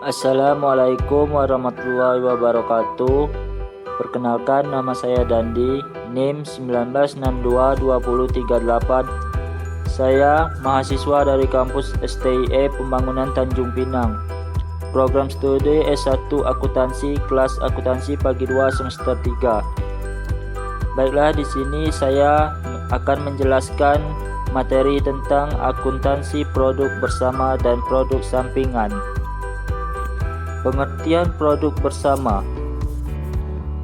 Assalamualaikum warahmatullahi wabarakatuh. Perkenalkan, nama saya Dandi, NIM 19622038. Saya mahasiswa dari kampus STIE Pembangunan Tanjung Pinang. Program studi S1 Akuntansi, kelas akuntansi pagi 2 semester 3. Baiklah, di sini saya akan menjelaskan materi tentang akuntansi produk bersama dan produk sampingan. Pengertian produk bersama.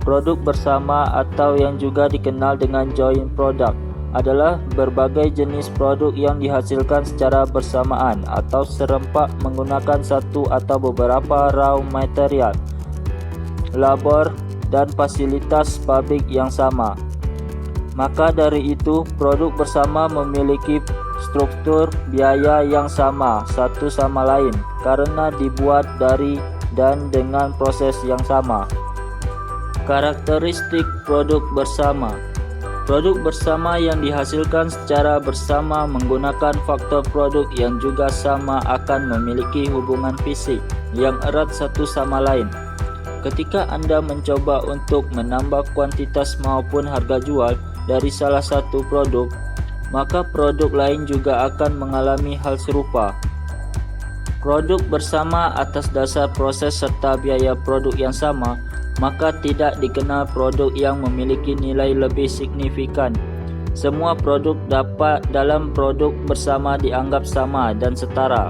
Produk bersama atau yang juga dikenal dengan joint product adalah berbagai jenis produk yang dihasilkan secara bersamaan atau serempak menggunakan satu atau beberapa raw material, labor, dan fasilitas pabrik yang sama. Maka dari itu, produk bersama memiliki struktur biaya yang sama satu sama lain karena dibuat dari dan dengan proses yang sama. Karakteristik produk bersama. Produk bersama yang dihasilkan secara bersama menggunakan faktor produk yang juga sama akan memiliki hubungan fisik yang erat satu sama lain. Ketika Anda mencoba untuk menambah kuantitas maupun harga jual dari salah satu produk, maka produk lain juga akan mengalami hal serupa. Produk bersama atas dasar proses serta biaya produk yang sama, maka tidak dikenal produk yang memiliki nilai lebih signifikan. Semua produk dalam produk bersama dianggap sama dan setara.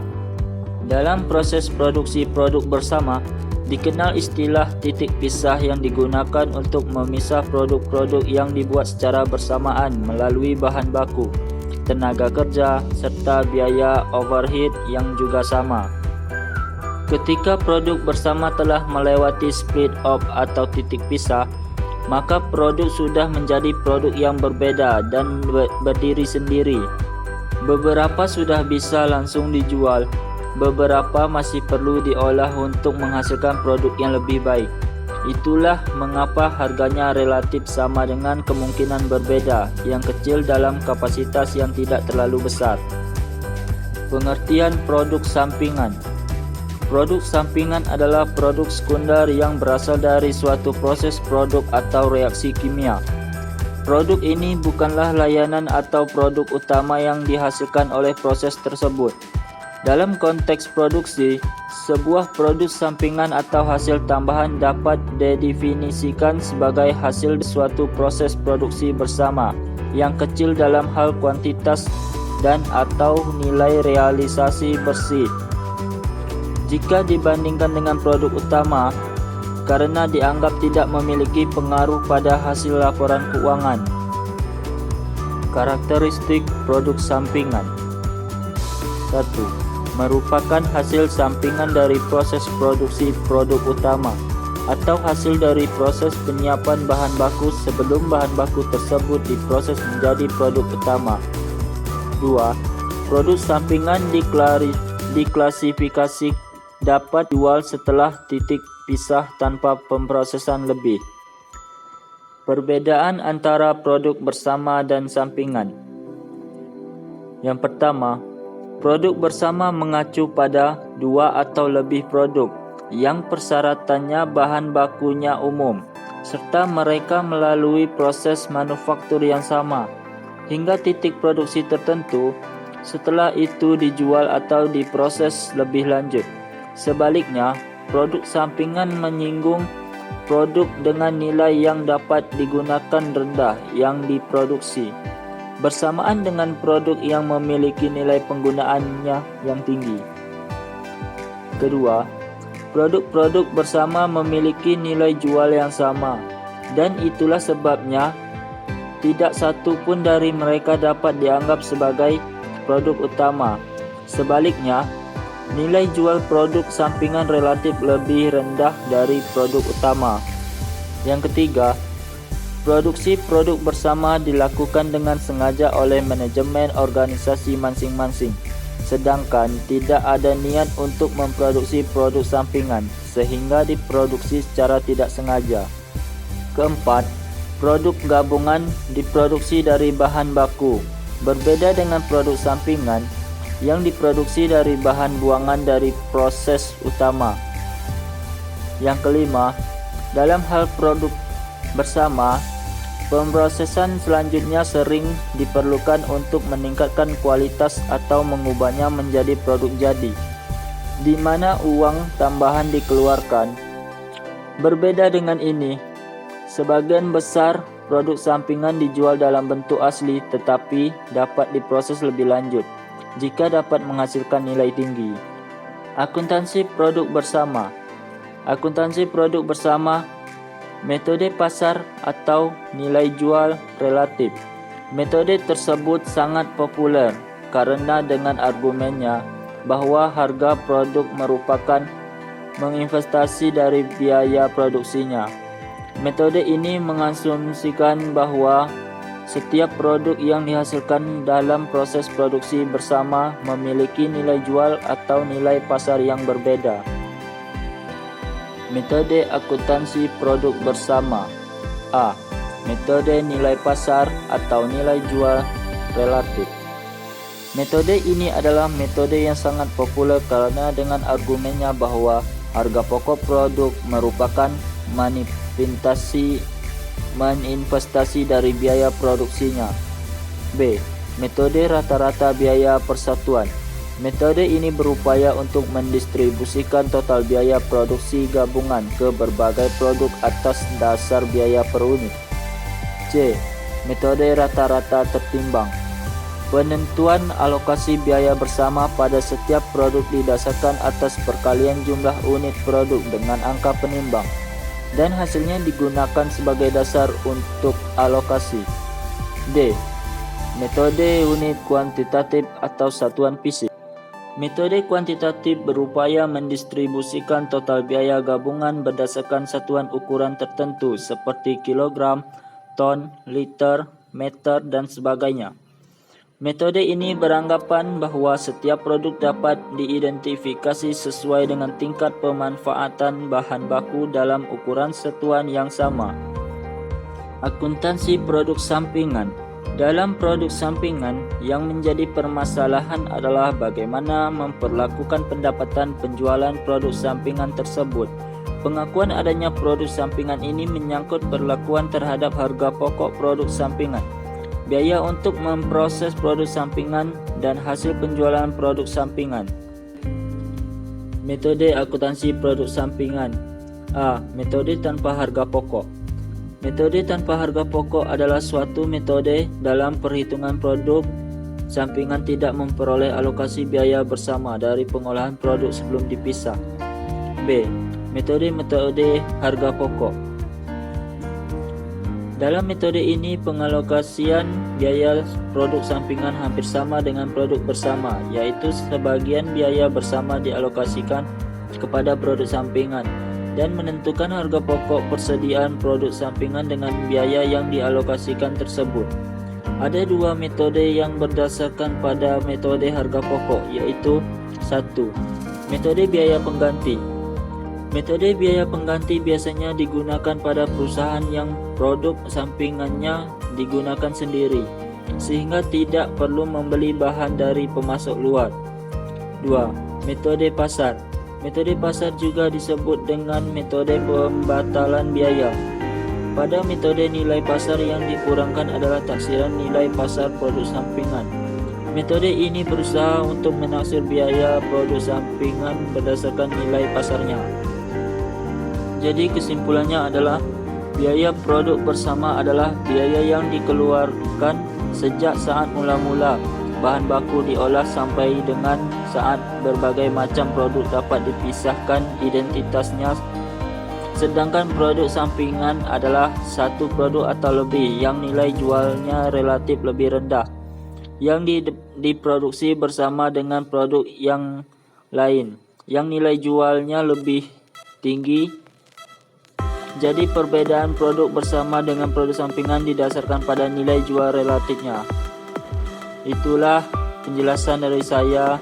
Dalam proses produksi produk bersama, dikenal istilah titik pisah yang digunakan untuk memisah produk-produk yang dibuat secara bersamaan melalui bahan baku, tenaga kerja, serta biaya overhead yang juga sama. Ketika produk bersama telah melewati split off atau titik pisah, maka produk sudah menjadi produk yang berbeda dan berdiri sendiri. Beberapa sudah bisa langsung dijual, beberapa masih perlu diolah untuk menghasilkan produk yang lebih baik. Itulah mengapa harganya relatif sama dengan kemungkinan berbeda yang kecil dalam kapasitas yang tidak terlalu besar. Pengertian produk sampingan. Produk sampingan adalah produk sekunder yang berasal dari suatu proses produk atau reaksi kimia. Produk ini bukanlah layanan atau produk utama yang dihasilkan oleh proses tersebut. Dalam konteks produksi, sebuah produk sampingan atau hasil tambahan dapat didefinisikan sebagai hasil suatu proses produksi bersama yang kecil dalam hal kuantitas dan atau nilai realisasi bersih jika dibandingkan dengan produk utama, karena dianggap tidak memiliki pengaruh pada hasil laporan keuangan. Karakteristik produk sampingan. 1. Merupakan hasil sampingan dari proses produksi produk utama atau hasil dari proses penyiapan bahan baku sebelum bahan baku tersebut diproses menjadi produk utama. 2. Produk sampingan diklasifikasi dapat dijual setelah titik pisah tanpa pemrosesan lebih. Perbedaan antara produk bersama dan sampingan. Yang pertama, produk bersama mengacu pada dua atau lebih produk yang persyaratannya bahan bakunya umum, serta mereka melalui proses manufaktur yang sama hingga titik produksi tertentu, setelah itu dijual atau diproses lebih lanjut. Sebaliknya, produk sampingan menyinggung produk dengan nilai yang dapat digunakan rendah yang diproduksi, bersamaan dengan produk yang memiliki nilai penggunaannya yang tinggi. Kedua, produk-produk bersama memiliki nilai jual yang sama, dan itulah sebabnya tidak satu pun dari mereka dapat dianggap sebagai produk utama. Sebaliknya, nilai jual produk sampingan relatif lebih rendah dari produk utama. Yang ketiga, produksi produk bersama dilakukan dengan sengaja oleh manajemen organisasi masing-masing, sedangkan tidak ada niat untuk memproduksi produk sampingan, sehingga diproduksi secara tidak sengaja. Keempat, produk gabungan diproduksi dari bahan baku, berbeda dengan produk sampingan yang diproduksi dari bahan buangan dari proses utama. Yang kelima, dalam hal produk bersama, pemrosesan selanjutnya sering diperlukan untuk meningkatkan kualitas atau mengubahnya menjadi produk jadi, di mana uang tambahan dikeluarkan. Berbeda dengan ini, sebagian besar produk sampingan dijual dalam bentuk asli tetapi dapat diproses lebih lanjut jika dapat menghasilkan nilai tinggi. Akuntansi produk bersama. Akuntansi produk bersama, metode pasar atau nilai jual relatif. Metode tersebut sangat populer karena dengan argumennya bahwa harga produk merupakan menginvestasi dari biaya produksinya. Metode ini mengasumsikan bahwa setiap produk yang dihasilkan dalam proses produksi bersama memiliki nilai jual atau nilai pasar yang berbeda. Metode akuntansi produk bersama. A. Metode nilai pasar atau nilai jual relatif. Metode ini adalah metode yang sangat populer karena dengan argumennya bahwa harga pokok produk merupakan menginvestasi dari biaya produksinya. B. Metode rata-rata biaya persatuan. Metode ini berupaya untuk mendistribusikan total biaya produksi gabungan ke berbagai produk atas dasar biaya per unit. C. Metode rata-rata tertimbang. Penentuan alokasi biaya bersama pada setiap produk didasarkan atas perkalian jumlah unit produk dengan angka penimbang, dan hasilnya digunakan sebagai dasar untuk alokasi. D. Metode unit kuantitatif atau satuan fisik. Metode kuantitatif berupaya mendistribusikan total biaya gabungan berdasarkan satuan ukuran tertentu seperti kilogram, ton, liter, meter, dan sebagainya. Metode ini beranggapan bahwa setiap produk dapat diidentifikasi sesuai dengan tingkat pemanfaatan bahan baku dalam ukuran satuan yang sama. Akuntansi produk sampingan. Dalam produk sampingan, yang menjadi permasalahan adalah bagaimana memperlakukan pendapatan penjualan produk sampingan tersebut. Pengakuan adanya produk sampingan ini menyangkut perlakuan terhadap harga pokok produk sampingan, biaya untuk memproses produk sampingan, dan hasil penjualan produk sampingan. Metode akuntansi produk sampingan. A. Metode tanpa harga pokok. Metode tanpa harga pokok adalah suatu metode dalam perhitungan produk sampingan tidak memperoleh alokasi biaya bersama dari pengolahan produk sebelum dipisah. B. Metode harga pokok. Dalam metode ini pengalokasian biaya produk sampingan hampir sama dengan produk bersama, yaitu sebagian biaya bersama dialokasikan kepada produk sampingan dan menentukan harga pokok persediaan produk sampingan dengan biaya yang dialokasikan tersebut. Ada dua metode yang berdasarkan pada metode harga pokok, yaitu 1. Metode biaya pengganti. Metode biaya pengganti biasanya digunakan pada perusahaan yang produk sampingannya digunakan sendiri, sehingga tidak perlu membeli bahan dari pemasok luar. 2. Metode pasar. Metode pasar juga disebut dengan metode pembatalan biaya. Pada metode nilai pasar yang dikurangkan adalah taksiran nilai pasar produk sampingan. Metode ini berusaha untuk menaksir biaya produk sampingan berdasarkan nilai pasarnya. Jadi kesimpulannya adalah biaya produk bersama adalah biaya yang dikeluarkan sejak saat mula-mula bahan baku diolah sampai dengan saat berbagai macam produk dapat dipisahkan identitasnya. Sedangkan produk sampingan adalah satu produk atau lebih yang nilai jualnya relatif lebih rendah, yang diproduksi bersama dengan produk yang lain yang nilai jualnya lebih tinggi. Jadi perbedaan produk bersama dengan produk sampingan didasarkan pada nilai jual relatifnya. Itulah penjelasan dari saya.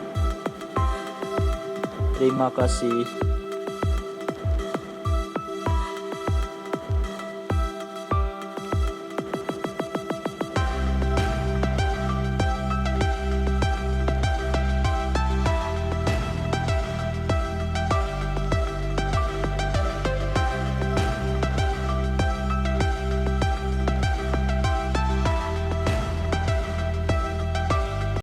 Terima kasih.